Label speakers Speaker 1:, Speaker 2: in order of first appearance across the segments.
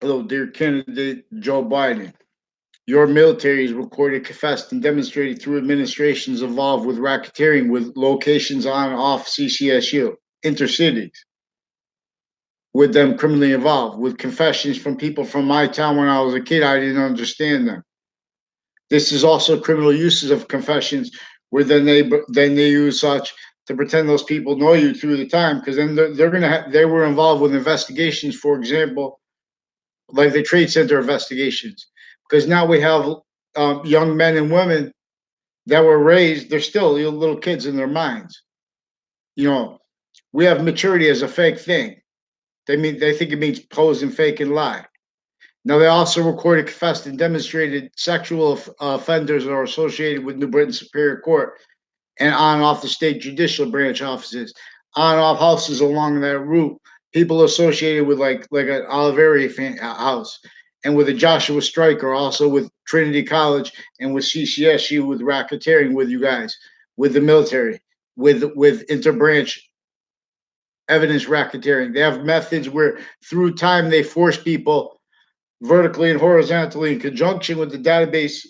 Speaker 1: Hello, dear candidate Joe Biden. Your military is recorded, confessed, and demonstrated through administrations involved with racketeering with locations on and off CCSU, intercities, with them criminally involved, with confessions from people from my town when I was a kid. I didn't understand them. This is also criminal uses of confessions, where then they use such to pretend those people know you through the time, because then they're gonna they were involved with investigations, for example, like the Trade Center investigations, because now we have young men and women that were raised, they're still little kids in their minds. You know, we have maturity as a fake thing. They think it means pose and fake and lie. Now they also recorded, confessed, and demonstrated sexual offenders are associated with New Britain Superior Court and on and off the state judicial branch offices, on and off houses along that route. People associated with like an Oliveri house, and with a Joshua Stryker, also with Trinity College and with CCSU, with racketeering with you guys, with the military, with interbranch evidence racketeering. They have methods where through time they force people vertically and horizontally in conjunction with the database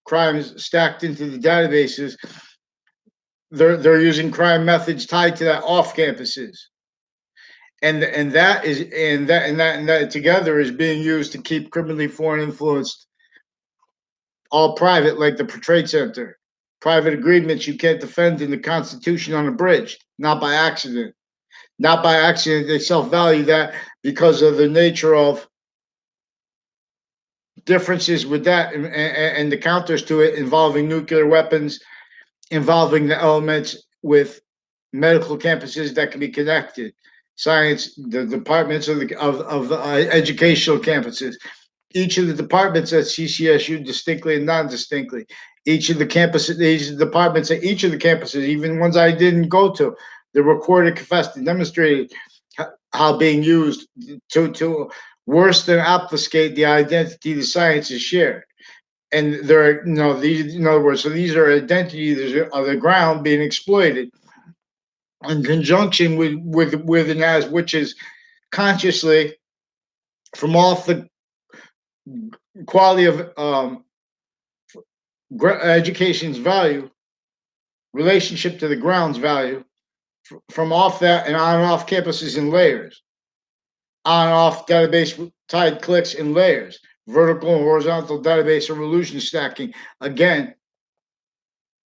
Speaker 1: crimes stacked into the databases. They're using crime methods tied to that off campuses, and that is and that together is being used to keep criminally foreign influenced all private, like the Trade Center. Private agreements you can't defend in the Constitution on a bridge, not by accident. Not by accident, they self value that because of the nature of differences with that and the counters to it involving nuclear weapons, involving the elements with medical campuses that can be connected, science, the departments of the educational campuses, each of the departments at CCSU distinctly and non-distinctly, each of the campuses, these departments at each of the campuses, even ones I didn't go to, they're recorded, confessed, and demonstrated how being used to worse than obfuscate the identity the science is shared. And there are, these, in other words, so these are identities of the ground being exploited in conjunction with an as, which is consciously from off the quality of education's value, relationship to the ground's value, from off that and on and off campuses in layers, on and off database tied clicks in layers, vertical and horizontal database evolution stacking. Again,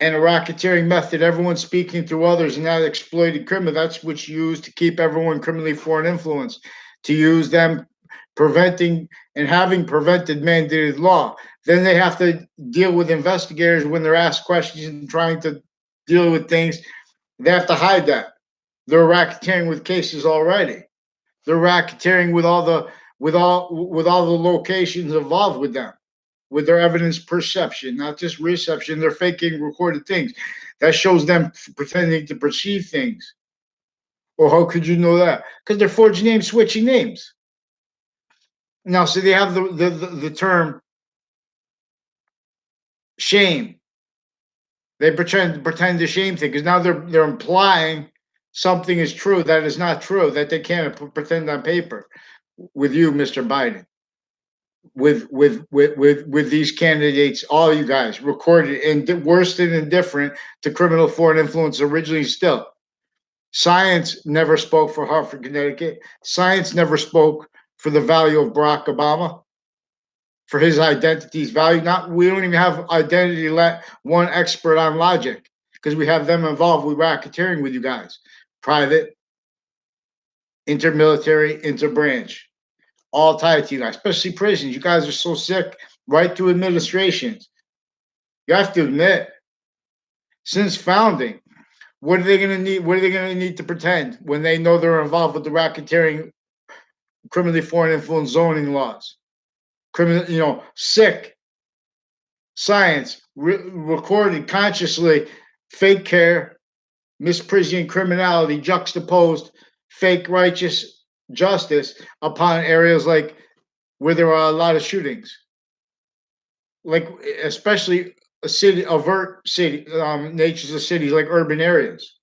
Speaker 1: and a racketeering method, everyone speaking through others and that exploited criminal. That's what's used to keep everyone criminally foreign influence, to use them preventing and having prevented mandated law. Then they have to deal with investigators when they're asked questions and trying to deal with things. They have to hide that. They're racketeering with cases already. They're racketeering with all the locations involved with them, with their evidence perception, not just reception. They're faking recorded things. That shows them pretending to perceive things. Well, how could you know that? Because they're forging names, switching names. Now, so they have the term shame. They pretend to shame things because now they're implying something is true that is not true, that they can't pretend on paper with you, Mr. Biden, with these candidates, all you guys recorded and worse than indifferent to criminal foreign influence originally. Still, science never spoke for Hartford, Connecticut. Science never spoke for the value of Barack Obama, for his identity's value. Not We don't even have identity let one expert on logic because we have them involved with racketeering with you guys, private, intermilitary, interbranch, all tied to you guys, especially prisons. You guys are so sick, right through administrations. You have to admit, since founding, what are they going to need? What are they going to need to pretend when they know they're involved with the racketeering, criminally foreign influence zoning laws? Criminal, sick science recorded consciously, fake care, misprision criminality juxtaposed fake righteous justice upon areas like where there are a lot of shootings, like especially a city, overt city, natures of cities like urban areas,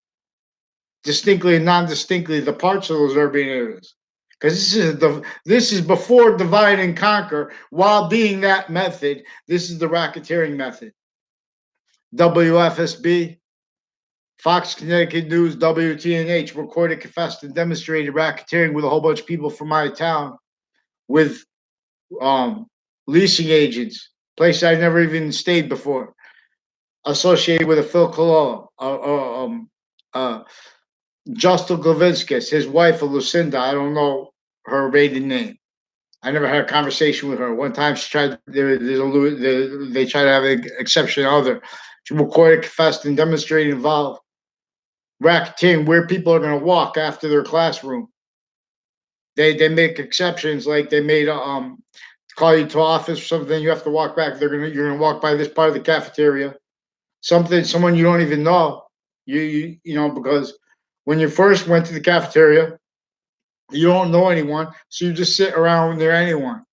Speaker 1: distinctly and non-distinctly the parts of those urban areas. because this is before divide and conquer. While being that method, this is the racketeering method. WFSB, Fox Connecticut News, WTNH recorded, confessed, and demonstrated racketeering with a whole bunch of people from my town, with um, leasing agents, place I'd never even stayed before, associated with a Phil Cololo, Justin Glavinskis, his wife, Lucinda. I don't know her maiden name. I never had a conversation with her. One time she tried. They tried to have an exception other. She recorded, confessed, and demonstrated involved racketeering where people are going to walk after their classroom. They make exceptions, like they made call you to office or something. You have to walk back. You're gonna walk by this part of the cafeteria. Someone you don't even know. You know, because when you first went to the cafeteria, you don't know anyone, so you just sit around near anyone.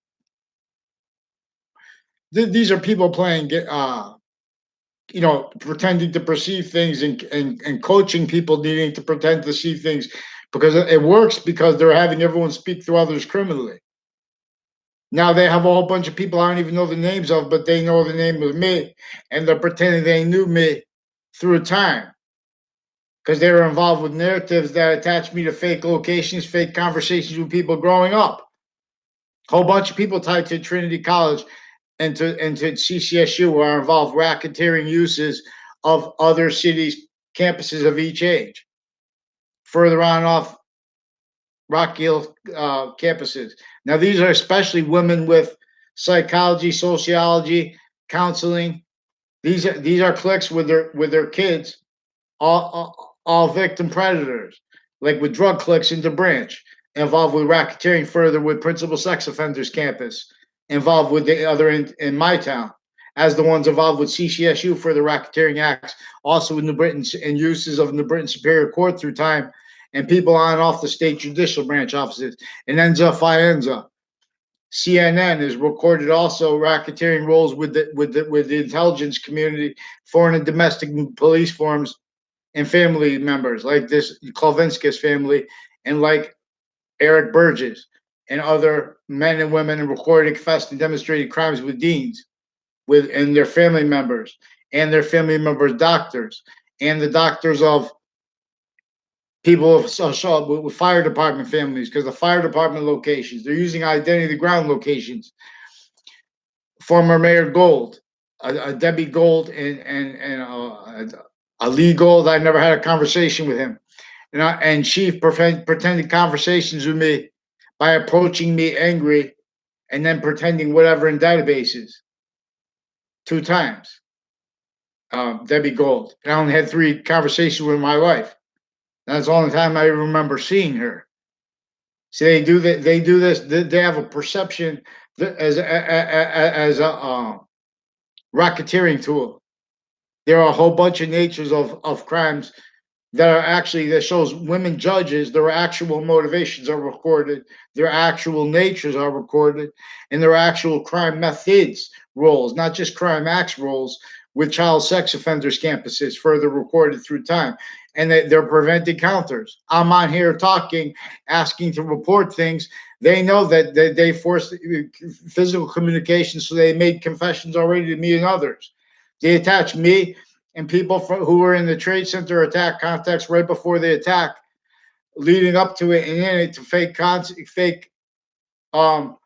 Speaker 1: These are people playing, pretending to perceive things, and coaching people needing to pretend to see things, because it works, because they're having everyone speak through others criminally. Now they have a whole bunch of people I don't even know the names of, but they know the name of me, and they're pretending they knew me through time, because they were involved with narratives that attach me to fake locations, fake conversations with people growing up. A whole bunch of people tied to Trinity College and to CCSU are involved racketeering uses of other cities' campuses of each age. Further on off Rock Hill campuses. Now these are especially women with psychology, sociology, counseling. These are cliques with their kids, all victim predators, like with drug cliques into Branch, involved with racketeering further with Principal Sex Offenders campus, involved with the other in my town, as the ones involved with CCSU for the racketeering acts, also in New Britain and uses of New Britain Superior Court through time, and people on and off the state judicial branch offices, and Enza Fienza. CNN has recorded also racketeering roles with the intelligence community, foreign and domestic police forms, and family members like this Klavinskis family, and like Eric Burgess and other men and women, and recorded, confessed, and demonstrated crimes with deans, and their family members, and their family members' doctors, and the doctors of people with fire department families, because the fire department locations, they're using identity ground locations. Former Mayor Gold, a Debbie Gold, and a Lee Gold. I never had a conversation with him, and she pretended conversations with me by approaching me angry, and then pretending whatever in databases 2 times. Debbie Gold. And I only had 3 conversations with my wife. That's the only time I remember seeing her. So they do that. They do this. They have a perception as a racketeering tool. There are a whole bunch of natures of crimes that shows women judges. Their actual motivations are recorded. Their actual natures are recorded, and their actual crime methods roles, not just crime acts roles, with child sex offenders campuses, further recorded through time. And they're prevented counters. I'm on here talking, asking to report things. They know that they forced physical communication, so they made confessions already to me and others. They attach me and people who were in the Trade Center attack context right before the attack, leading up to it, and in it, to fake um,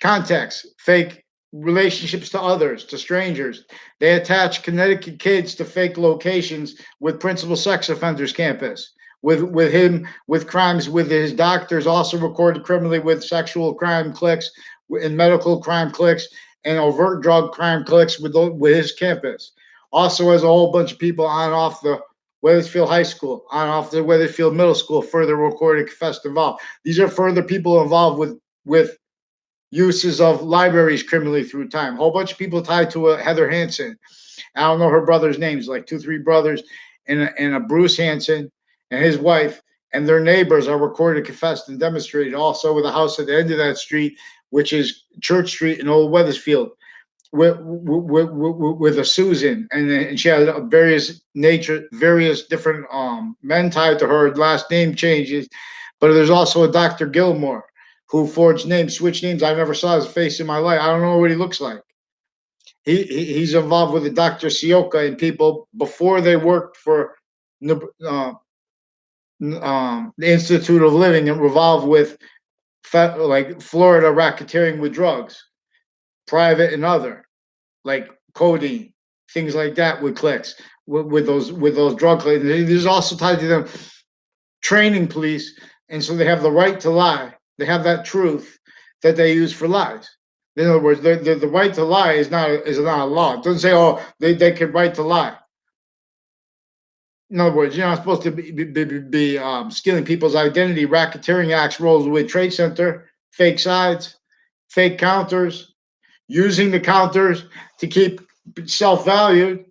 Speaker 1: context, fake relationships to others, to strangers. They attach Connecticut kids to fake locations with Principal Sex Offenders campus, with crimes with his doctors, also recorded criminally with sexual crime cliques and medical crime cliques and overt drug crime cliques with his campus. Also has a whole bunch of people on and off the Wethersfield High School, on and off the Wethersfield Middle School, further recorded, confessed, involved. These are further people involved with uses of libraries criminally through time. A whole bunch of people tied to a Heather Hansen. I don't know her brother's names, like 2, 3 brothers, and a Bruce Hansen and his wife, and their neighbors are recorded, confessed, and demonstrated. Also with a house at the end of that street, which is Church Street in Old Wethersfield, with a Susan, and she had various different men tied to her. Last name changes, But there's also a Dr. Gilmore who forged names, switched names. I never saw his face in my life. I don't know what he looks like. He's involved with the Dr. Sioka and people before they worked for uh, the Institute of Living and revolved with like Florida racketeering with drugs, private and other, like codeine, things like that with clicks with those drug clicks. There's also tied to them training police, and so they have the right to lie. They have that truth that they use for lies. In other words, the right to lie is not a law. It doesn't say, oh, they can right to lie. In other words, you're not supposed to be stealing people's identity. Racketeering acts roles with Trade Center, fake sides, fake counters, using the counters to keep self-valued.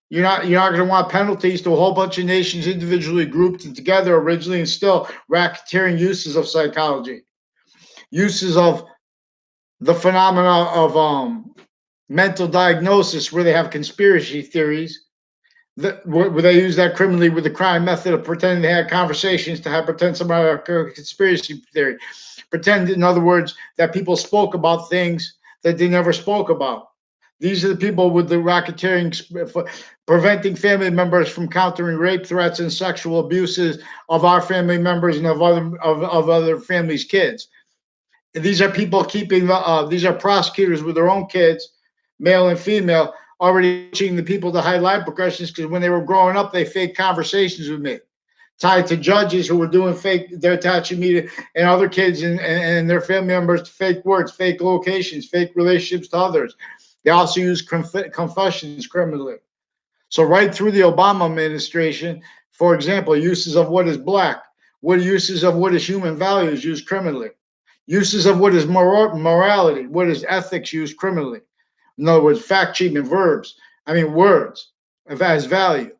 Speaker 1: You're not going to want penalties to a whole bunch of nations individually grouped and together originally, and still racketeering uses of psychology, uses of the phenomena of mental diagnosis, where they have conspiracy theories where they use that criminally with the crime method of pretending they had conversations to have pretend somebody had a conspiracy theory. Pretend, in other words, that people spoke about things that they never spoke about. These are the people with the racketeering, preventing family members from countering rape threats and sexual abuses of our family members and of other families' kids. These are people keeping these are prosecutors with their own kids, male and female, already teaching the people to hide life progressions because when they were growing up, they faked conversations with me. Tied to judges who were doing fake, they're attaching me to, and other kids and their family members to fake words, fake locations, fake relationships to others. They also use confessions criminally. So right through the Obama administration, for example, uses of what is black, what uses of what is human values used criminally, uses of what is morality, what is ethics used criminally. In other words, fact treatment verbs. I mean words as value,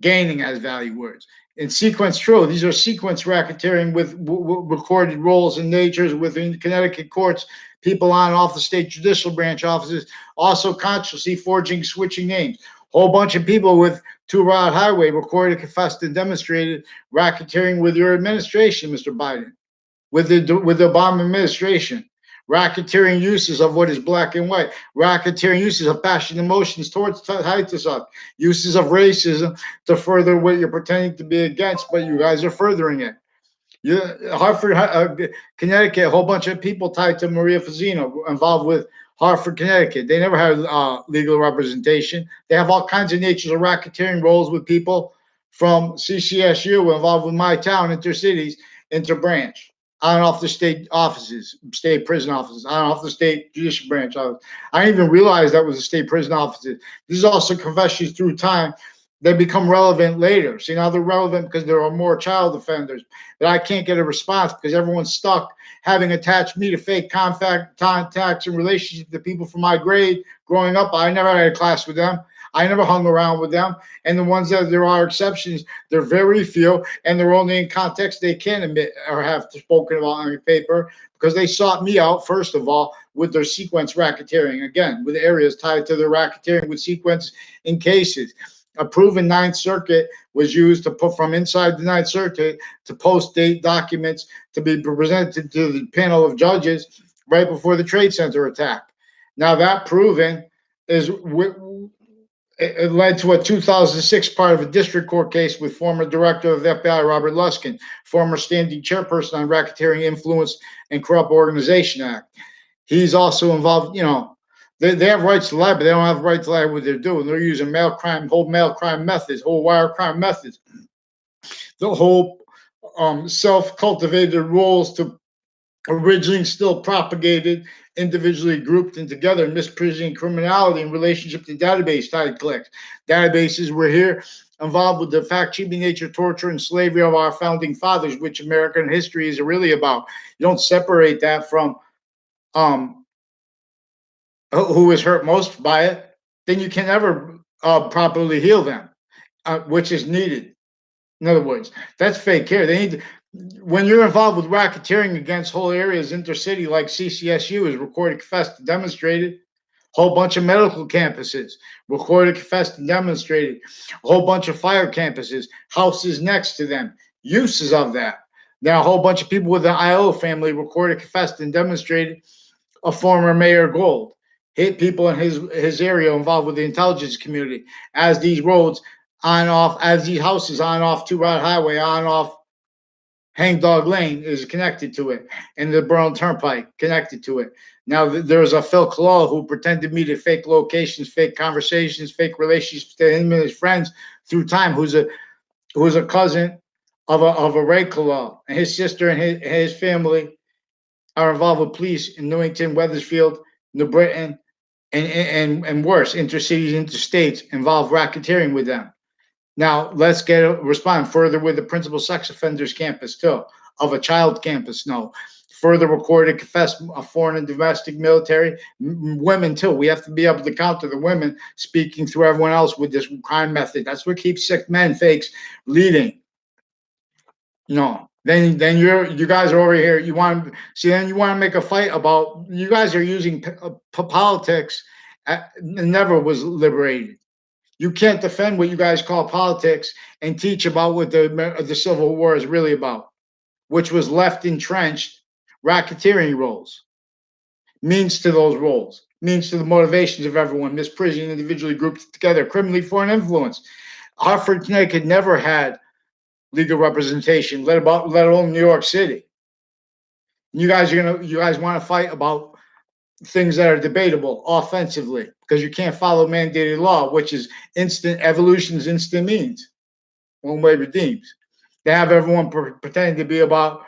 Speaker 1: gaining as value words. In sequence true, these are sequence racketeering with recorded roles and natures within Connecticut courts, people on and off the state judicial branch offices, also consciously forging, switching names. Whole bunch of people with Two Route Highway recorded, confessed, and demonstrated racketeering with your administration, Mr. Biden, with the Obama administration. Racketeering uses of what is black and white, racketeering uses of passion and emotions towards Titus, uses of racism to further what you're pretending to be against, but you guys are furthering it. You, Hartford, Connecticut, a whole bunch of people tied to Maria Fazzino involved with Hartford, Connecticut. They never had legal representation. They have all kinds of natures of racketeering roles with people from CCSU involved with my town, intercities, interbranch, on and off the state offices, state prison offices, on and off the state judicial branch office. I didn't even realize that was a state prison offices. This is also confessions through time. They become relevant later. See, now they're relevant because there are more child offenders that I can't get a response because everyone's stuck having attached me to fake contacts and relationships to people from my grade growing up. I never had a class with them. I never hung around with them. And the ones that there are exceptions, they're very few, and they're only in context they can admit or have spoken about on paper because they sought me out, first of all, with their sequence racketeering, again, with areas tied to their racketeering with sequence in cases. A proven Ninth Circuit was used to put from inside the Ninth Circuit to post date documents to be presented to the panel of judges right before the Trade Center attack. Now that proven is it led to a 2006 part of a district court case with former director of the FBI, Robert Luskin, former standing chairperson on Racketeering Influence and Corrupt Organization Act. He's also involved, they have rights to lie, but they don't have right to lie what they're doing. They're using whole mail crime methods, whole wire crime methods, the whole self-cultivated roles to originally still propagated, individually grouped and together, misprision criminality in relationship to database type clicks. Databases were here involved with the fact-cheating nature, torture, and slavery of our founding fathers, which American history is really about. You don't separate that from who is hurt most by it, then you can never properly heal them, which is needed. In other words, that's fake care. They need when you're involved with racketeering against whole areas, intercity, like CCSU is recorded, confessed, and demonstrated. Whole bunch of medical campuses recorded, confessed, and demonstrated. A whole bunch of fire campuses, houses next to them, uses of that. Now, a whole bunch of people with the IO family recorded, confessed, and demonstrated a former Mayor Gold hit people in his area involved with the intelligence community as these roads on off, as these houses on off Two Rod Highway, on off Hangdog Lane is connected to it, and the Burn Turnpike connected to it. Now, there's a Phil Kalal who pretended to meet at fake locations, fake conversations, fake relationships to him and his friends through time, who's a cousin of a Ray Kalal. And his sister and his family are involved with police in Newington, Wethersfield, New Britain, and worse, intercities, interstates, involve racketeering with them. Now, let's respond further with the principal sex offenders campus, too, of a child campus. No. Further recorded, confessed foreign and domestic military, women, too. We have to be able to counter the women speaking through everyone else with this crime method. That's what keeps sick men fakes leading. No. Then you guys are over here. You want see? Then you want to make a fight about. You guys are using politics. Never was liberated. You can't defend what you guys call politics and teach about what the Civil War is really about, which was left entrenched racketeering roles, means to those roles, means to the motivations of everyone, misprision individually grouped together, criminally foreign influence. Hartford, Connecticut never had legal representation, let alone New York City. You guys want to fight about things that are debatable offensively because you can't follow mandated law, which is instant evolution's instant means. One way redeems. They have everyone pretending to be about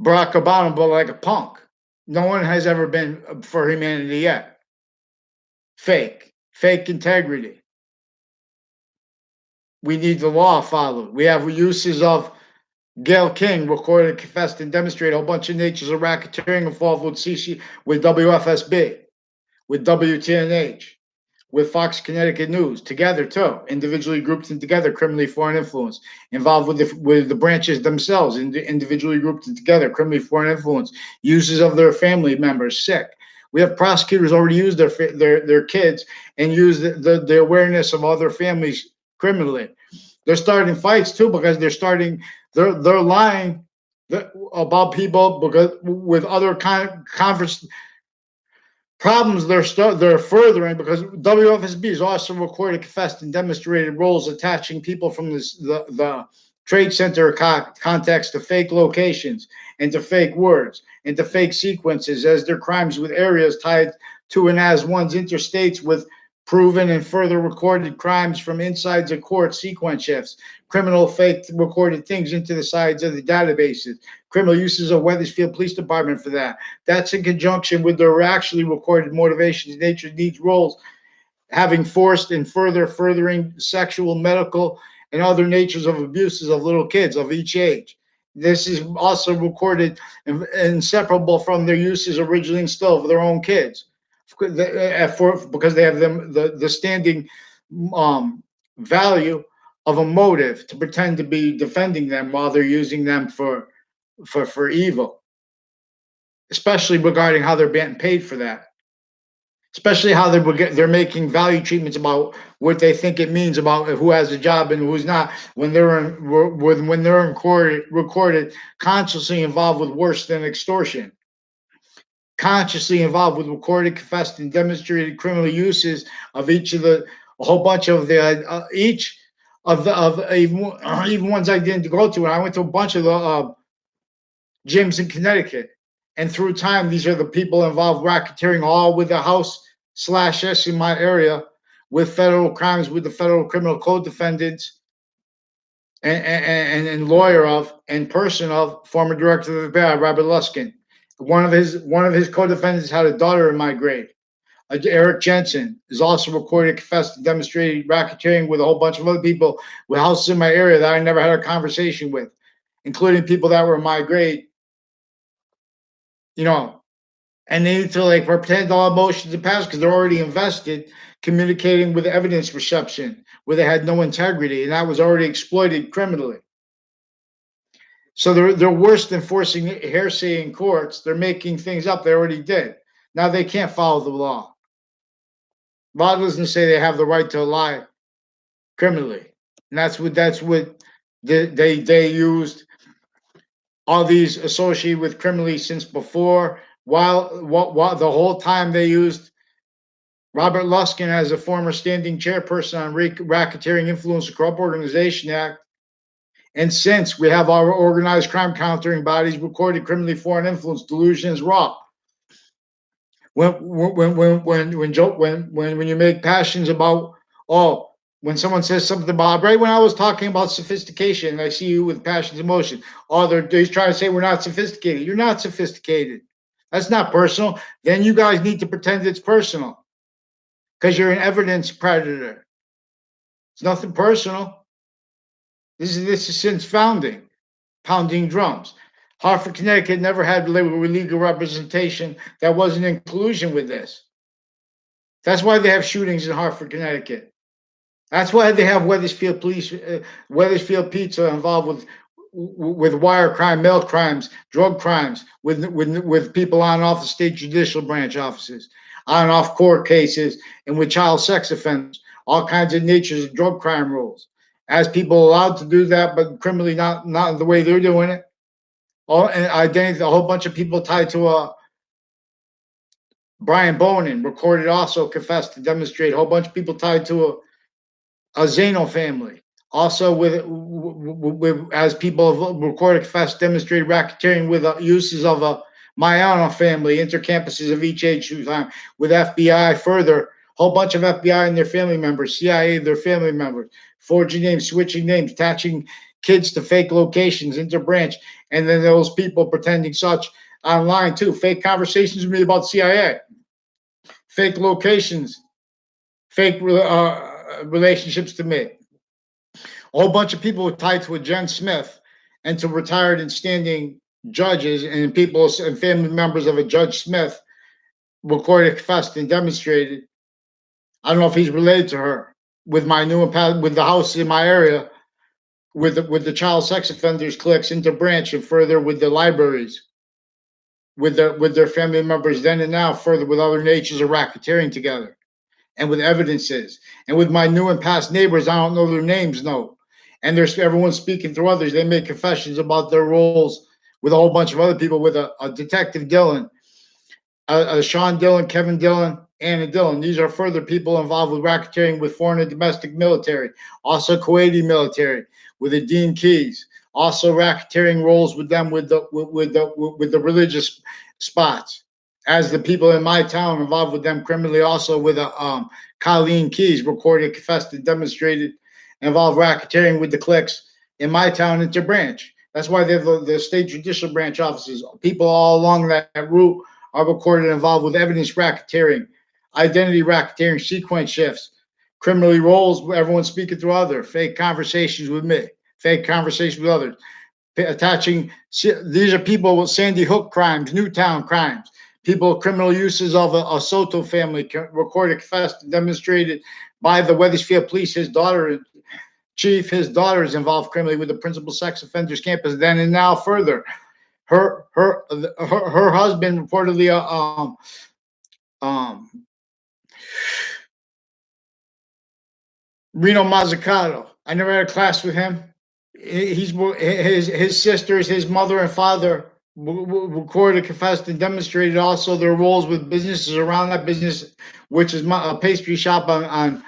Speaker 1: Barack Obama, but like a punk. No one has ever been for humanity yet. Fake integrity. We need the law followed. We have uses of Gail King recorded, confessed, and demonstrated a whole bunch of natures of racketeering involved with with WFSB, with WTNH, with Fox Connecticut News, together too, individually grouped and together, criminally foreign influence, involved with the branches themselves, individually grouped and together, criminally foreign influence, uses of their family members, sick. We have prosecutors already use their kids and use the awareness of other families criminally. They're starting fights too because they're lying about people because with other conference problems they're furthering because WFSB has also recorded, confessed, and demonstrated roles attaching people from the trade center context to fake locations and to fake words and to fake sequences as their crimes with areas tied to and as one's interstates with proven and further recorded crimes from insides of court sequence shifts, criminal fake recorded things into the sides of the databases, criminal uses of Wethersfield Police Department for that. That's in conjunction with their actually recorded motivations, nature, needs, roles, having forced and furthering sexual, medical, and other natures of abuses of little kids of each age. This is also recorded inseparable from their uses originally instilled for their own kids, because they have the standing value of a motive to pretend to be defending them while they're using them for evil, especially regarding how they're being paid for that, especially how they're making value treatments about what they think it means about who has a job and who's not when they're recorded consciously involved with worse than extortion, consciously involved with recorded, confessed, and demonstrated criminal uses of each of a whole bunch of the each of the of even ones I didn't go to, and I went to a bunch of the gyms in Connecticut. And through time, these are the people involved racketeering, all with the House/S in my area, with federal crimes, with the federal criminal code defendants, and lawyer of and person of former director of the FBI, Robert Luskin. One of his co-defendants had a daughter in my grade. Eric Jensen is also recorded, confessed, and demonstrated racketeering with a whole bunch of other people with houses in my area that I never had a conversation with, including people that were in my grade. And they need to pretend all emotions to pass because they're already invested communicating with evidence reception where they had no integrity, and that was already exploited criminally. So they're worse than forcing hearsay in courts. They're making things up they already did. Now they can't follow the law. Law doesn't say they have the right to lie criminally, and that's what They used all these associated with criminally since before. While the whole time they used Robert Luskin as a former standing chairperson on Racketeering Influence and Corrupt Organization Act. And since we have our organized crime countering bodies recorded criminally foreign influence, delusion is raw. When you make passions about, oh, when someone says something about, right when I was talking about sophistication, I see you with passions, emotion. Oh, they're trying to say we're not sophisticated. You're not sophisticated. That's not personal. Then you guys need to pretend it's personal because you're an evidence predator. It's nothing personal. This is since founding, pounding drums. Hartford, Connecticut never had legal representation that wasn't in collusion with this. That's why they have shootings in Hartford, Connecticut. That's why they have Wethersfield police, Wethersfield Pizza involved with wire crime, mail crimes, drug crimes, with people on off the state judicial branch offices, on off court cases, and with child sex offenders, all kinds of natures of drug crime rules. As people allowed to do that, but criminally not the way they're doing it. All and identity, a whole bunch of people tied to Brian Bonin recorded also confessed to demonstrate a whole bunch of people tied to a Zano family. Also, with as people have recorded, confessed, demonstrated racketeering with uses of a Mayana family, intercampuses of each age time, with FBI further, whole bunch of FBI and their family members, CIA, their family members, forging names, switching names, attaching kids to fake locations, interbranch, and then those people pretending such online too. Fake conversations with me about CIA, fake locations, fake relationships to me. A whole bunch of people tied to a Jen Smith and to retired and standing judges and people and family members of a Judge Smith recorded, confessed, and demonstrated. I don't know if he's related to her with my new with the house in my area, with the child sex offenders cliques into branch and further with the libraries, with their family members then and now, further with other natures of racketeering together, and with evidences, and with my new and past neighbors. I don't know their names, no, and there's everyone speaking through others. They make confessions about their roles with a whole bunch of other people, with a Detective Dillon, Sean Dillon, Kevin Dillon, Anna Dillon. These are further people involved with racketeering with foreign and domestic military, also Kuwaiti military, with the Dean Keys, also racketeering roles with them with the religious spots. As the people in my town involved with them criminally, also with Colleen Keys, recorded, confessed, and demonstrated, involved racketeering with the cliques in my town interbranch. That's why they have the state judicial branch offices. People all along that route are recorded involved with evidence racketeering, identity racketeering, sequence shifts, criminally roles, everyone speaking through other, fake conversations with me, fake conversations with others, attaching, these are people with Sandy Hook crimes, Newtown crimes, people, criminal uses of a Soto family, recorded, confessed, and demonstrated by the Wethersfield police. His daughter, chief, his daughter is involved criminally with the principal sex offenders campus then and now further. Her husband reportedly Reno Mazzucato. I never had a class with him. He's his sisters, his mother and father recorded, confessed, and demonstrated also their roles with businesses around that business, which is a pastry shop on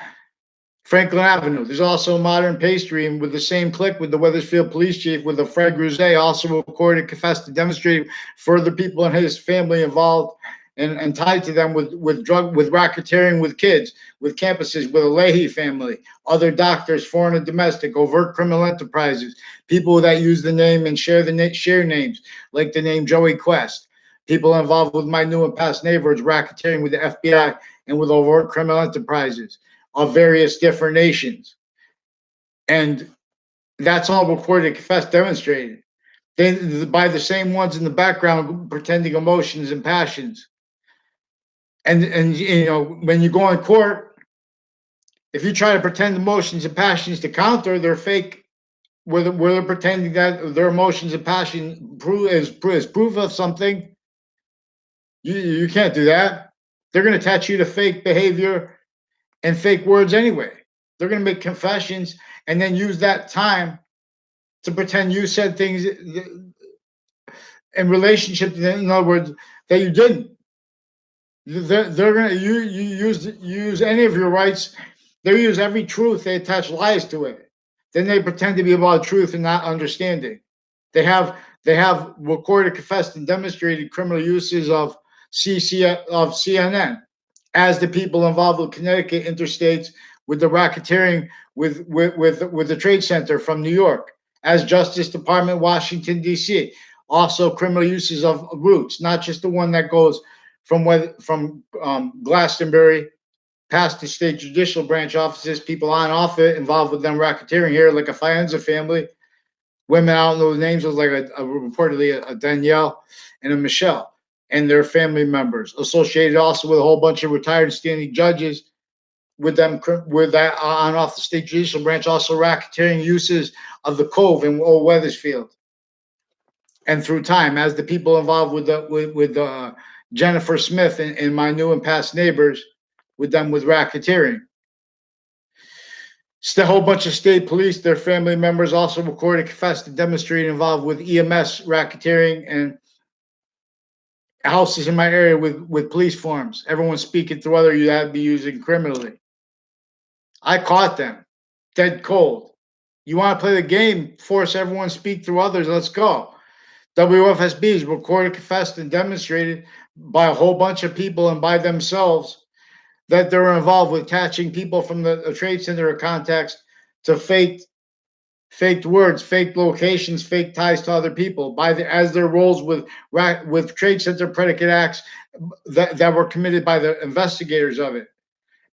Speaker 1: Franklin Avenue. There's also Modern Pastry, and with the same clique with the Wethersfield police chief, with the Fred Gruzet, also recorded, confessed, and demonstrated further people in his family involved and tied to them with racketeering with kids, with campuses, with a Leahy family, other doctors, foreign and domestic, overt criminal enterprises, people that use the name and share names, like the name Joey Quest, people involved with my new and past neighbors, racketeering with the FBI and with overt criminal enterprises of various different nations. And that's all recorded, confessed, demonstrated. Then by the same ones in the background pretending emotions and passions. And you know, when you go in court, if you try to pretend emotions and passions to counter, they're fake. Where they're pretending that their emotions and passion is proof of something. You can't do that. They're going to attach you to fake behavior and fake words anyway. They're going to make confessions and then use that time to pretend you said things in relationship to them, in other words, that you didn't. They're gonna you use any of your rights. They use every truth. They attach lies to it. Then they pretend to be about truth and not understanding. They have they have recorded, confessed, and demonstrated criminal uses of CNN as the people involved with Connecticut interstates, with the racketeering with the Trade Center from New York, as Justice Department, Washington D.C. Also, criminal uses of routes, not just the one that goes from Glastonbury past the state judicial branch offices, people on off it involved with them racketeering here, like a Fienza family, women, I don't know the names, was like reportedly a Danielle and a Michelle, and their family members associated also with a whole bunch of retired standing judges with them, with that on off the state judicial branch, also racketeering uses of the Cove in Old Weathersfield. And through time, as the people involved with Jennifer Smith and my new and past neighbors, with them with racketeering. It's a whole bunch of state police, their family members also recorded, confessed, and demonstrated involved with EMS racketeering and houses in my area with police forms. Everyone speaking through other you had to be using criminally. I caught them dead cold. You want to play the game, force everyone to speak through others, let's go. WFSBs recorded, confessed, and demonstrated by a whole bunch of people and by themselves that they were involved with attaching people from the Trade Center contacts to faked words, fake locations, fake ties to other people as their roles with Trade Center predicate acts that were committed by the investigators of it.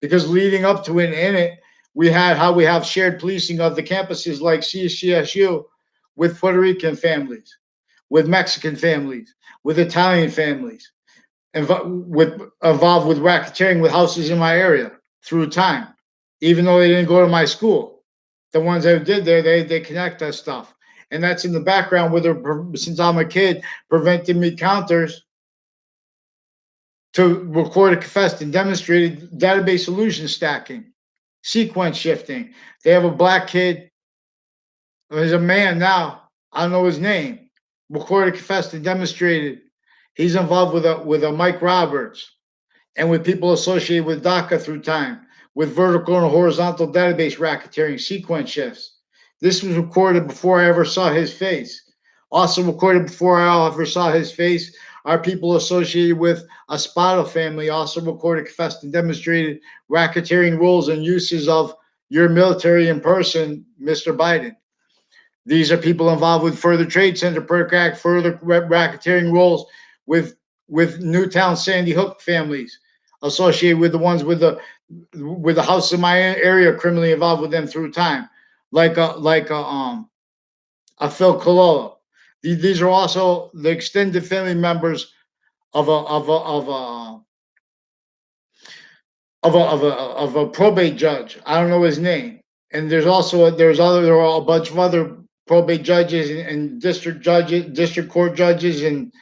Speaker 1: Because leading up to it and in it, we have shared policing of the campuses like CCSU with Puerto Rican families, with Mexican families, with Italian families, involved with racketeering with houses in my area through time, even though they didn't go to my school. The ones that did there, they connect that stuff, and that's in the background. Since I'm a kid, preventing me counters to record, confessed, and demonstrated database solution stacking, sequence shifting. They have a black kid. There's a man now. I don't know his name. Recorded, confessed, and demonstrated. He's involved with a Mike Roberts and with people associated with DACA through time, with vertical and horizontal database racketeering, sequence shifts. This was recorded before I ever saw his face. Also recorded before I ever saw his face are people associated with a Spada family, also recorded, confessed, and demonstrated racketeering roles and uses of your military in person, Mr. Biden. These are people involved with further Trade Center, PERC, further racketeering roles with Newtown, Sandy Hook families associated with the ones with the house in my area criminally involved with them through time, like a Phil Cololo. These are also the extended family members of a probate judge. I don't know his name. And there are a bunch of other probate judges and district court judges, and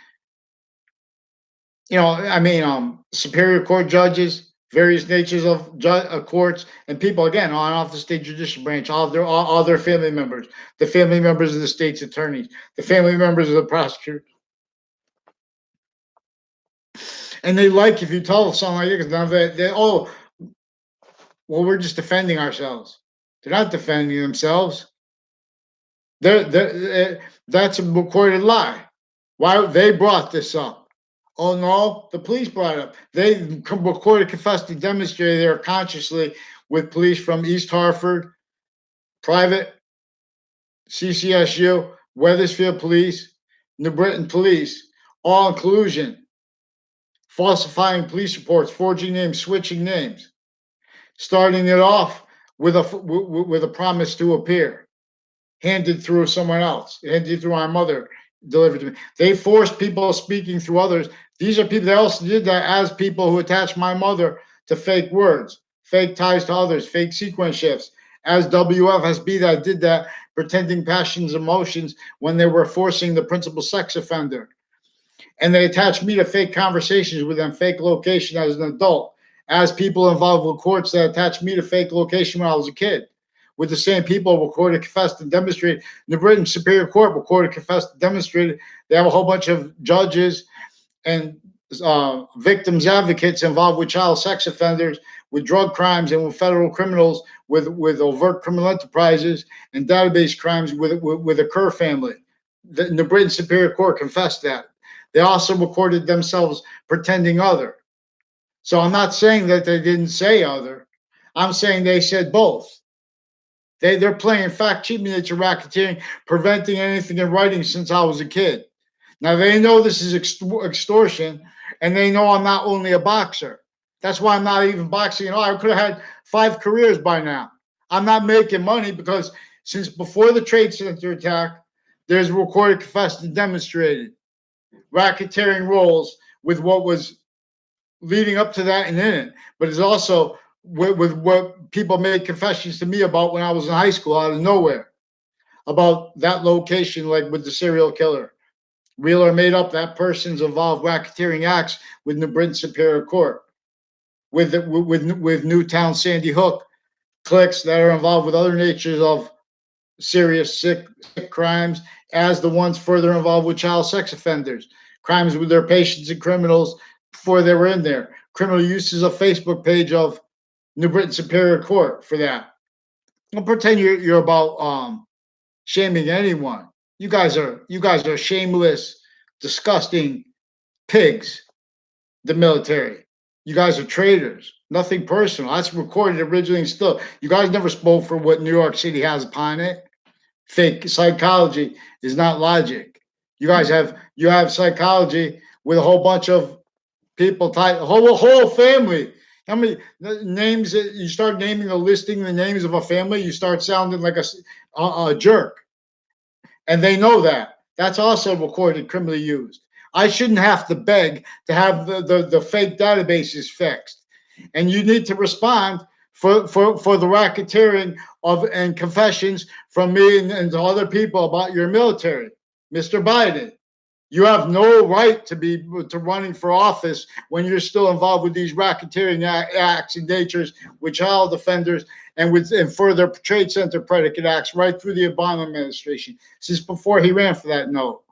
Speaker 1: superior court judges, various natures of courts, and people again on off the state judicial branch, all their family members, the family members of the state's attorneys, the family members of the prosecutor. And they like if you tell something like this, now we're just defending ourselves. They're not defending themselves. That's a recorded lie. Why they brought this up? Oh no, the police brought it up. They recorded, confessed, and demonstrated there consciously with police from East Hartford, private, CCSU, Weathersfield Police, New Britain Police, all in collusion, falsifying police reports, forging names, switching names, starting it off with a promise to appear, handed through someone else, handed through my mother, delivered to me. They forced people speaking through others. These are people that also did that as people who attached my mother to fake words, fake ties to others, fake sequence shifts. As WFSB that did that, pretending passions, emotions when they were forcing the principal sex offender. And they attached me to fake conversations with them, fake location as an adult. As people involved with courts that attached me to fake location when I was a kid, with the same people, recorded, confessed, and demonstrated. New Britain Superior Court recorded, confessed, and demonstrated. They have a whole bunch of judges and victims advocates involved with child sex offenders, with drug crimes, and with federal criminals, with overt criminal enterprises and database crimes with the Kerr family. The Britain Superior Court confessed that. They also recorded themselves pretending other. So I'm not saying that they didn't say other. I'm saying they said both. They're playing fact, cheat, miniature racketeering, preventing anything in writing since I was a kid. Now they know this is extortion, and they know I'm not only a boxer. That's why I'm not even boxing at all. I could have had 5 careers by now. I'm not making money because since before the Trade Center attack, there's recorded, confessed, and demonstrated racketeering roles with what was leading up to that and in it. But it's also with what people made confessions to me about when I was in high school out of nowhere about that location, like with the serial killer. Real or made up, that person's involved racketeering acts with New Britain Superior Court, with Newtown Sandy Hook cliques that are involved with other natures of serious sick crimes, as the ones further involved with child sex offenders, crimes with their patients and criminals before they were in there, criminal uses of Facebook page of New Britain Superior Court for that. Don't pretend you're about shaming anyone. You guys are shameless, disgusting pigs. The military. You guys are traitors. Nothing personal. That's recorded originally and still. You guys never spoke for what New York City has upon it. Fake psychology is not logic. You have psychology with a whole bunch of people tied, whole family. How many names you start naming the listing the names of a family, you start sounding like a jerk. And they know that. That's also recorded, criminally used. I shouldn't have to beg to have the fake databases fixed. And you need to respond for the racketeering of and confessions from me and to other people about your military. Mr. Biden, you have no right to running for office when you're still involved with these racketeering acts and natures with child offenders and further Trade Center predicate acts right through the Obama administration since before he ran for that note.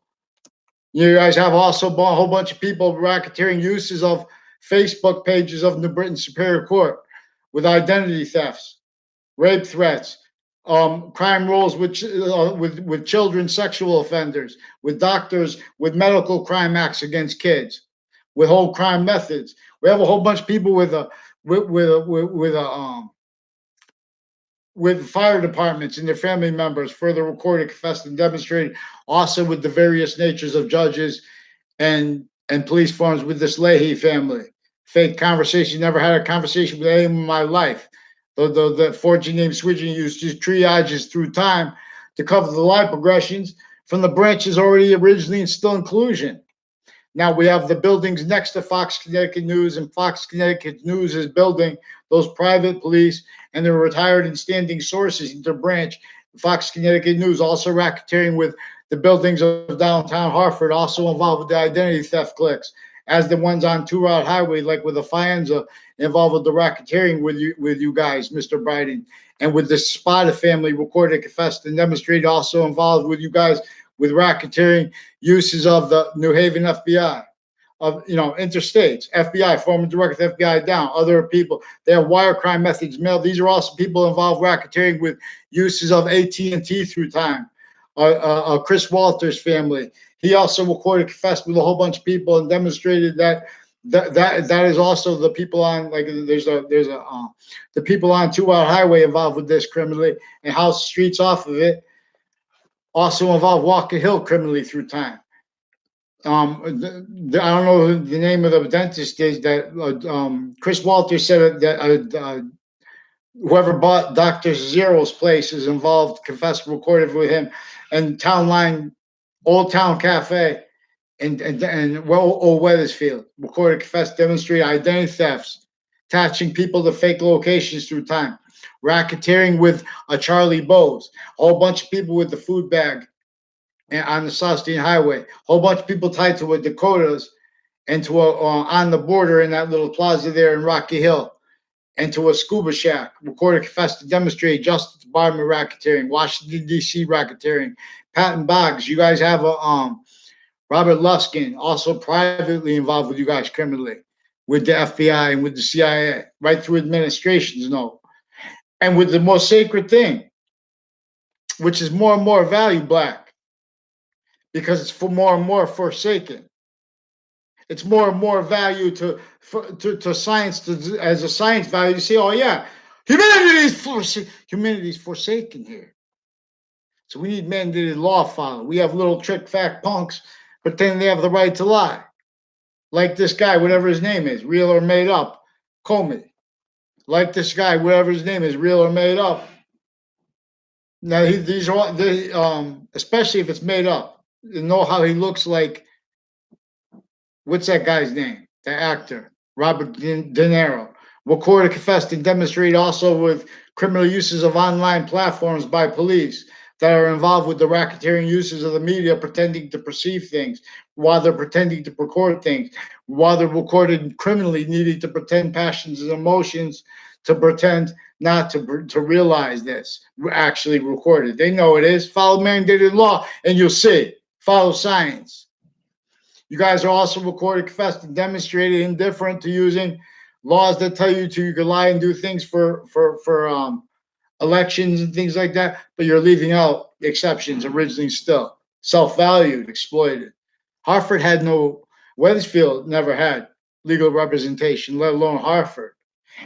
Speaker 1: You guys have also a whole bunch of people racketeering uses of Facebook pages of New Britain Superior Court with identity thefts, rape threats, crime rolls with children sexual offenders, with doctors, with medical crime acts against kids, with whole crime methods. We have a whole bunch of people with fire departments and their family members further recorded, confessed, and demonstrated. Also with the various natures of judges and police forms with this Leahy family. Fake conversation. Never had a conversation with anyone in my life. The forging name switching used just triages through time to cover the lie progressions from the branches already originally and still inclusion. Now we have the buildings next to Fox Connecticut News, and Fox Connecticut News is building those private police and their retired and standing sources in their branch. Fox Connecticut News also racketeering with the buildings of downtown Hartford, also involved with the identity theft cliques, as the ones on Two Route Highway, like with the Fianza, involved with the racketeering with you guys, Mr. Biden, and with the Spada family recorded, confessed, and demonstrated, also involved with you guys with racketeering uses of the New Haven FBI, of interstates, FBI, former director of FBI down, other people. They have wire crime methods, mail. These are also people involved racketeering with uses of AT&T through time. Chris Walters family. He also recorded, confessed with a whole bunch of people and demonstrated that is also the people on the people on 2 Route Highway involved with this criminally, and House Streets off of it also involved Walker Hill criminally through time. I don't know who the name of the dentist is that Chris Walters said that whoever bought Dr. Zero's place is involved, confessed, recorded with him, and Town Line, Old Town Cafe, and Old Weathersfield, recorded, confessed, demonstrated identity thefts, attaching people to fake locations through time, racketeering with a Charlie Bowes, a whole bunch of people with the food bag on the South Street Highway, a whole bunch of people tied to a Dakotas and to on the border in that little plaza there in Rocky Hill, into a scuba shack. Recorded, confessed, and demonstrated Justice Department racketeering, Washington D.C. racketeering. Patton Boggs, you guys have a Robert Luskin, also privately involved with you guys criminally, with the FBI and with the CIA, right through administrations, no. And with the most sacred thing, which is more and more value black, because it's for more and more forsaken. It's more and more value to science as a science value. You say, oh yeah, humanity is forsaken here. So we need mandated law followed. We have little trick fact punks pretending they have the right to lie, like this guy, whatever his name is, real or made up, Comey. Like this guy, whatever his name is, real or made up. Now these are especially if it's made up. You know how he looks like. What's that guy's name? The actor, Robert De Niro. Recorded, confessed, and demonstrated also with criminal uses of online platforms by police that are involved with the racketeering uses of the media, pretending to perceive things while they're pretending to record things, while they're recorded criminally, needing to pretend passions and emotions, to pretend not to realize this actually recorded. They know it is. Follow mandated law, and you'll see. Follow science. You guys are also recorded, confessed, and demonstrated indifferent to using laws that tell you you can lie and do things for elections and things like that, but you're leaving out exceptions originally still. Self-valued, exploited. Hartford had no, Wethersfield never had legal representation, let alone Hartford.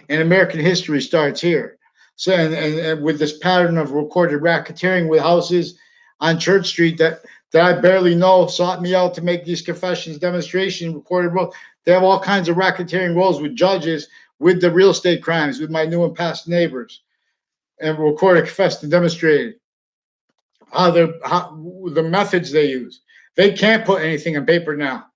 Speaker 1: And American history starts here. So, and with this pattern of recorded racketeering with houses on Church Street that I barely know sought me out to make these confessions, demonstration, recorded roles. They have all kinds of racketeering roles with judges, with the real estate crimes, with my new and past neighbors, and recorded, confessed, and demonstrated how the methods they use. They can't put anything on paper now.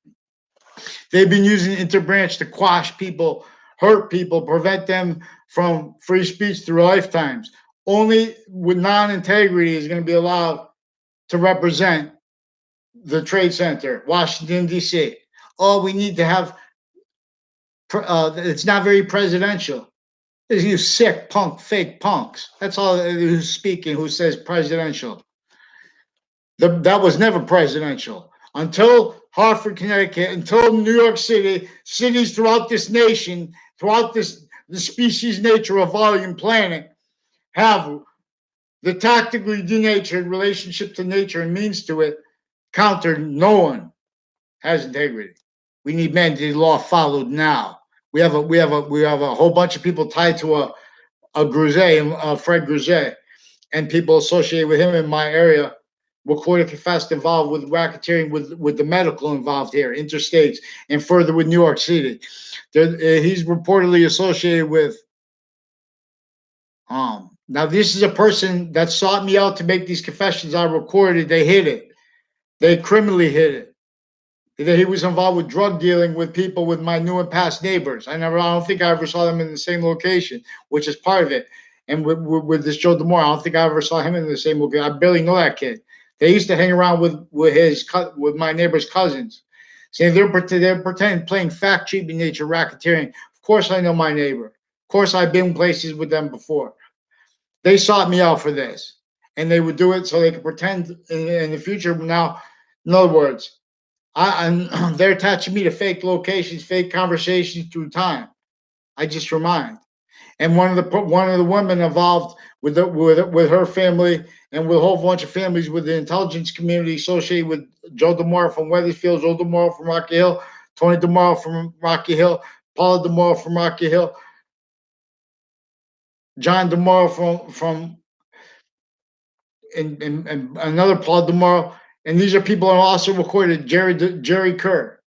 Speaker 1: They've been using interbranch to quash people, hurt people, prevent them from free speech through lifetimes. Only with non-integrity is going to be allowed to represent the Trade Center, Washington, D.C. Oh, we need to have, it's not very presidential. You sick punk, fake punks. That's all who's speaking, who says presidential. That was never presidential. Until Hartford, Connecticut, until New York City, cities throughout this nation, throughout the species nature of volume planet, have the tactically denatured relationship to nature and means to it countered. No one has integrity. We need mandated law followed now. We have a whole bunch of people tied to a Grouset, Fred Grouset, and people associated with him in my area. Recorded, confessed, involved with racketeering, with the medical involved here, interstates, and further with New York City. He's reportedly associated with. Now this is a person that sought me out to make these confessions. I recorded. They hid it. They criminally hid it. That he was involved with drug dealing with people, with my new and past neighbors. I don't think I ever saw them in the same location, which is part of it. And with this Joe DeMore, I don't think I ever saw him in the same location. I barely know that kid. They used to hang around with my neighbor's cousins. Saying they're pretending playing fact, cheating nature, racketeering. Of course I know my neighbor. Of course I've been places with them before. They sought me out for this. And they would do it so they could pretend in the future. Now, in other words, they're attaching me to fake locations, fake conversations through time. I just remind. And one of the women involved with her family and with a whole bunch of families with the intelligence community associated with Joe DeMora from Wethersfield, Joe DeMora from Rocky Hill, Tony DeMora from Rocky Hill, Paula DeMora from Rocky Hill, John DeMora from and another Paul DeMora. And these are people who also recorded Jerry Kerr,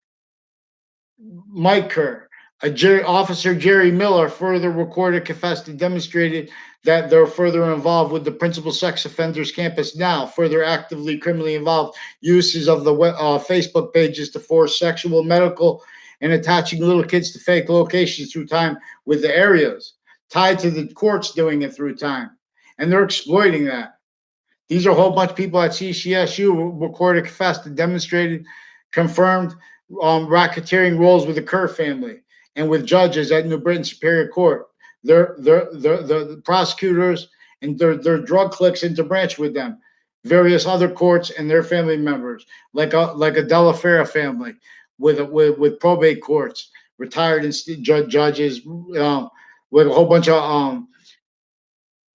Speaker 1: Mike Kerr, Officer Jerry Miller further recorded, confessed, and demonstrated that they're further involved with the principal sex offenders campus now, further actively criminally involved uses of the Facebook pages to force sexual, medical, and attaching little kids to fake locations through time with the areas, tied to the courts doing it through time. And they're exploiting that. These are a whole bunch of people at CCSU recorded, confessed, and demonstrated, confirmed racketeering roles with the Kerr family and with judges at New Britain Superior Court. the prosecutors and their drug cliques interbranch with them. Various other courts and their family members, like a Della Fera family, with probate courts, retired and judges, with a whole bunch of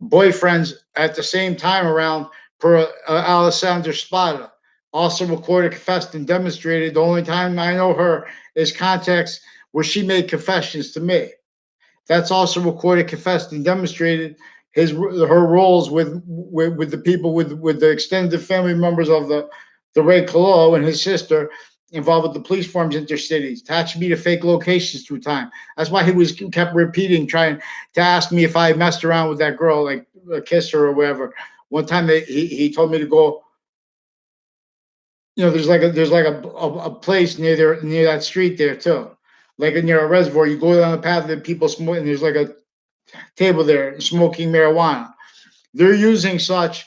Speaker 1: boyfriends at the same time around per Alessandra Spada. Also recorded, confessed, and demonstrated. The only time I know her is context where she made confessions to me. That's also recorded, confessed, and demonstrated her roles with the people with the extended family members of the Ray Cololo and his sister involved with the police forms intercities, attaching me to fake locations through time. That's why he was kept repeating, trying to ask me if I messed around with that girl, like a kiss her or whatever. One time he told me to go. There's like a place near that street there too, like near a reservoir. You go down the path that people smoke, and there's like a table there smoking marijuana. They're using such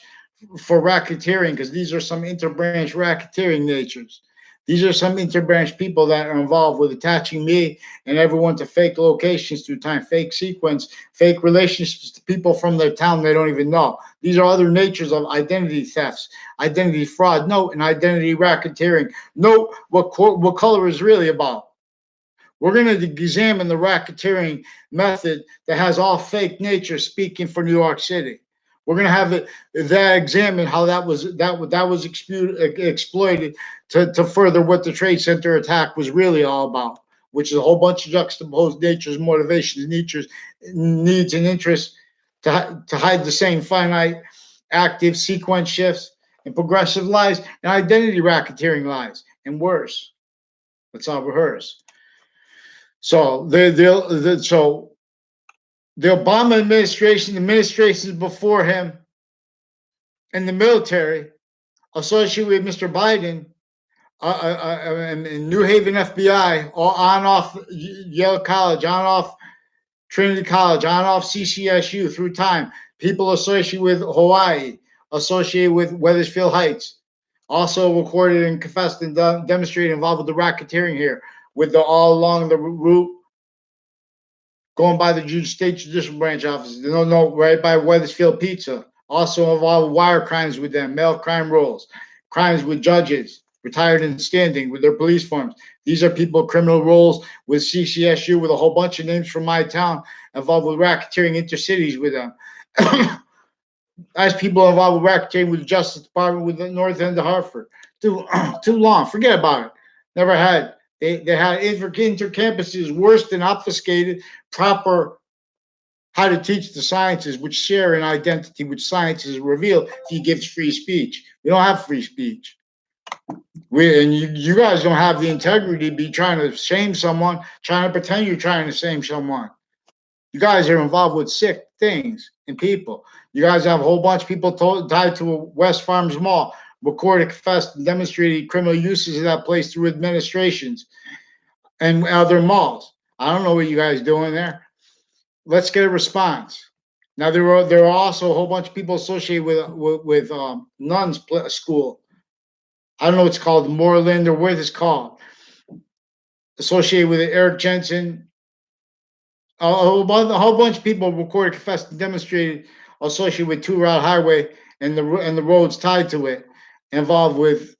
Speaker 1: for racketeering because these are some interbranch racketeering natures. These are some interbranch people that are involved with attaching me and everyone to fake locations through time, fake sequence, fake relationships to people from their town they don't even know. These are other natures of identity thefts, identity fraud, no, and identity racketeering. Note what color is really about. We're going to examine the racketeering method that has all fake nature speaking for New York City. We're going to have that examine how that was exploited to further what the Trade Center attack was really all about, which is a whole bunch of juxtaposed natures, motivations, natures, needs, and interests to hide the same finite, active sequence shifts and progressive lies and identity racketeering lies and worse. Let's all rehearse. So the Obama administration, administrations before him, and the military associated with Mr. Biden, and New Haven FBI, on off Yale College, on off Trinity College, on off CCSU through time. People associated with Hawaii, associated with Wethersfield Heights, also recorded and confessed and demonstrated involved with the racketeering here, with the all along the route going by the state judicial branch offices. No, right by Wethersfield Pizza. Also involved wire crimes with them, mail crime rolls, crimes with judges, retired and standing with their police forms. These are people criminal roles with CCSU with a whole bunch of names from my town involved with racketeering intercities with them. As people involved with racketeering with the Justice Department with the North End of Hartford. Too long. Forget about it. Never had. They had intercampuses worse than obfuscated, proper how to teach the sciences, which share an identity, which sciences reveal if you give free speech. We don't have free speech. You guys don't have the integrity to be trying to shame someone, trying to pretend you're trying to shame someone. You guys are involved with sick things and people. You guys have a whole bunch of people tied to West Farms Mall, recorded, confessed, and demonstrated criminal uses of that place through administrations and other malls. I don't know what you guys doing there. Let's get a response. Now there are also a whole bunch of people associated with nuns school. I don't know what it's called, Moreland or what it's called. Associated with it, Eric Jensen. A whole bunch of people recorded, confessed, and demonstrated associated with Two Route Highway and the roads tied to it, involved with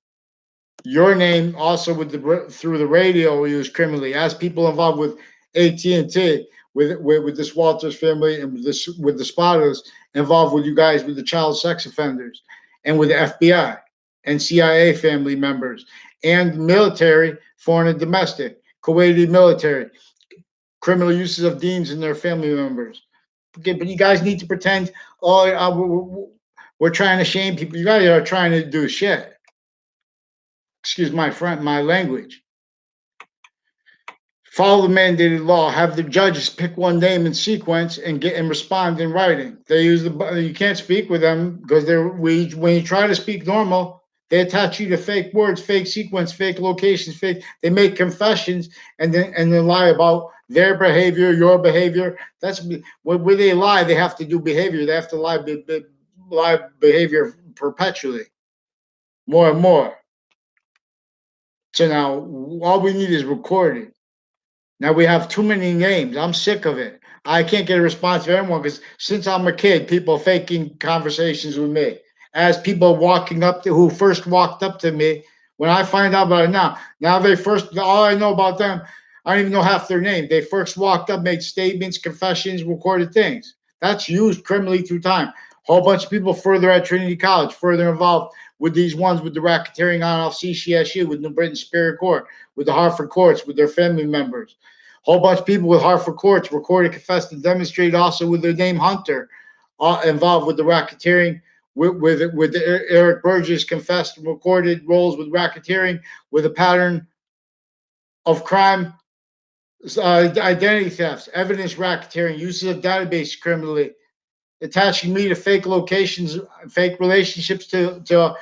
Speaker 1: your name, also with through the radio used criminally, as people involved with AT&T, with this Walters family and with the spotters involved with you guys with the child sex offenders and with the FBI and CIA family members and military, foreign and domestic, Kuwaiti military, criminal uses of deans and their family members. Okay, but you guys need to pretend, oh, we're trying to shame people. You guys are trying to do shit. Excuse my language. Follow the mandated law. Have the judges pick one name in sequence and respond in writing. They use you can't speak with them because when you try to speak normal, they attach you to fake words, fake sequence, fake locations, fake. They make confessions and then lie about their behavior, your behavior. That's when they lie. They have to do behavior. They have to lie behavior perpetually, more and more. So now all we need is recording. Now we have too many names. I'm sick of it. I can't get a response from anyone because since I'm a kid, people are faking conversations with me. As people walking up to who first walked up to me, when I find out about it now they first all I know about them, I don't even know half their name. They first walked up, made statements, confessions, recorded things. That's used criminally through time. Whole bunch of people further at Trinity College, further involved with these ones with the racketeering on off CCSU, with New Britain Superior Court, with the Hartford courts, with their family members. Whole bunch of people with Hartford courts recorded, confessed, and demonstrated also with their name Hunter, involved with the racketeering. With Eric Burgess confessed and recorded roles with racketeering with a pattern of crime, identity thefts, evidence racketeering, uses of database criminally, attaching me to fake locations, fake relationships to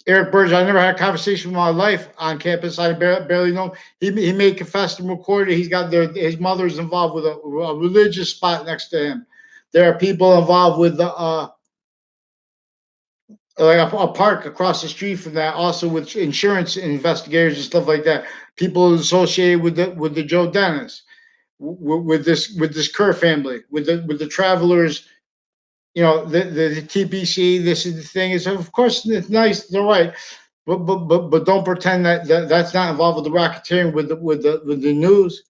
Speaker 1: Eric Burgess. I never had a conversation with my life on campus. I barely know. He made confessed and recorded. He's got his mother's involved with a religious spot next to him. There are people involved with the like a park across the street from that, also with insurance investigators and stuff like that. People associated with the Joe Dennis, with this Kerr family, with the travelers. You know the TPC. This is the thing. Is of course it's nice. They're right. But don't pretend that's not involved with the racketeering with the news.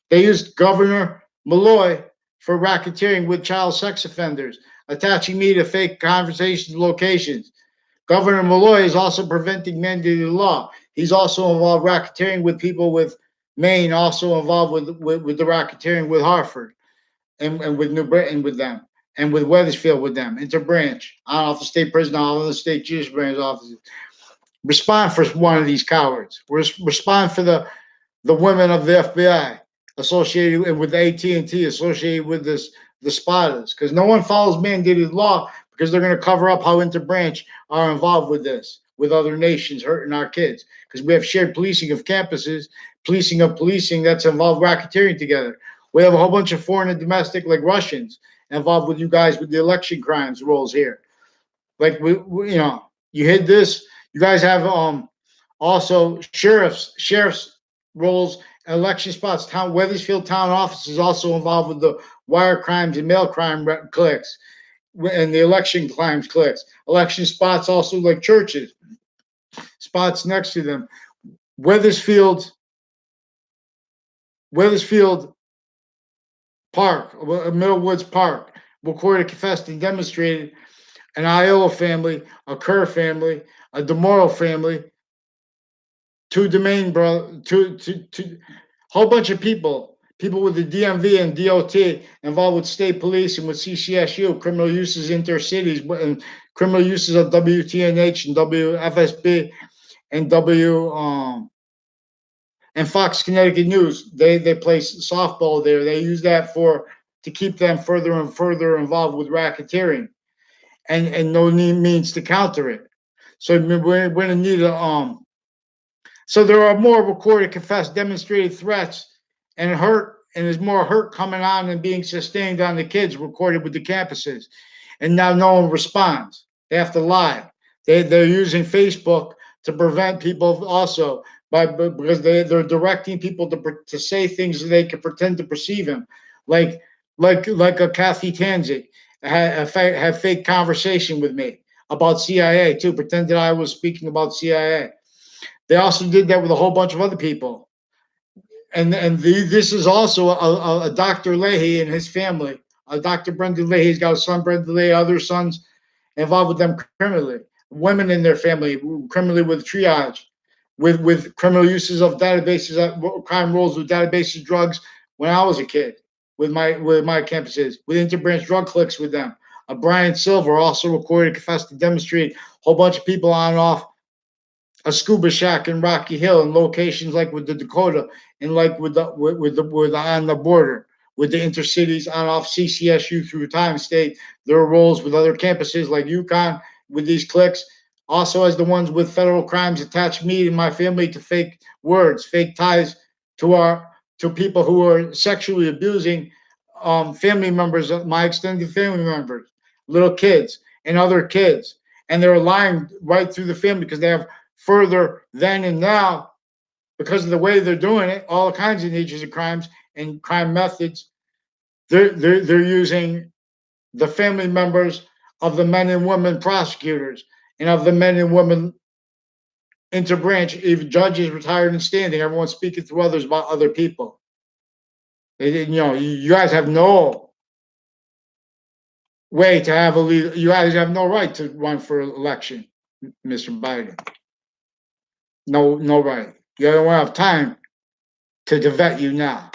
Speaker 1: They used Governor Malloy for racketeering with child sex offenders, attaching me to fake conversations locations. Governor Malloy is also preventing mandated law. He's also involved racketeering with people with Maine, also involved with the racketeering with Hartford and with New Britain with them, and with Wethersfield with them, interbranch, on off the state prison, all of the state Jewish branch offices. Respond for one of these cowards. Respond for the women of the FBI associated with AT&T, associated with the spotters, because no one follows mandated law because they're going to cover up how interbranch are involved with this, with other nations hurting our kids, because we have shared policing of campuses, policing of policing that's involved racketeering together. We have a whole bunch of foreign and domestic, like Russians, involved with you guys with the election crimes roles here. Like you hid this. You guys have also sheriffs roles, election spots. Town Wethersfield town office is also involved with the wire crimes and mail crime clicks and the election crimes clicks. Election spots also like churches, spots next to them. Wethersfield Wethersfield Park, Middlewoods Park, recorded, confessed, and demonstrated an Iola family, a Kerr family, a DeMoro family, two Domain bro, two whole bunch of people with the DMV and DOT involved with state police and with CCSU, criminal uses intercities, and criminal uses of WTNH and WFSB and and Fox Connecticut News. They play softball there. They use that to keep them further and further involved with racketeering, and no means to counter it. So we're going to need a So there are more recorded, confessed, demonstrated threats and hurt, and there's more hurt coming on and being sustained on the kids recorded with the campuses. And now no one responds. They have to lie. They're using Facebook to prevent people also because they're directing people to say things that they can pretend to perceive him, like a Kathy Tanzik had fake conversation with me about CIA too, pretended I was speaking about CIA. They also did that with a whole bunch of other people. This is also a Dr. Leahy and his family. Dr. Brendan Leahy's got a son, Brendan Leahy, other sons involved with them criminally. Women in their family criminally with triage, with criminal uses of databases, crime rules with databases, drugs. When I was a kid, with my campuses, with interbranch drug clicks with them. Brian Silver also recorded, confessed, and demonstrated a whole bunch of people on and off a scuba shack in Rocky Hill and locations like with the Dakota and like with on the border with the intercities on off CCSU through time state. There are roles with other campuses like UConn with these clicks. Also, as the ones with federal crimes attach me and my family to fake words, fake ties to people who are sexually abusing family members of my extended family members, little kids and other kids, and they're lying right through the family because they have further then and now, because of the way they're doing it, all kinds of natures of crimes and crime methods They're using the family members of the men and women prosecutors and of the men and women interbranch, even judges, retired and standing. Everyone's speaking to others about other people. You guys have no way to have a leader. You guys have no right to run for election, Mr. Biden. No right. You don't have time to vet you now.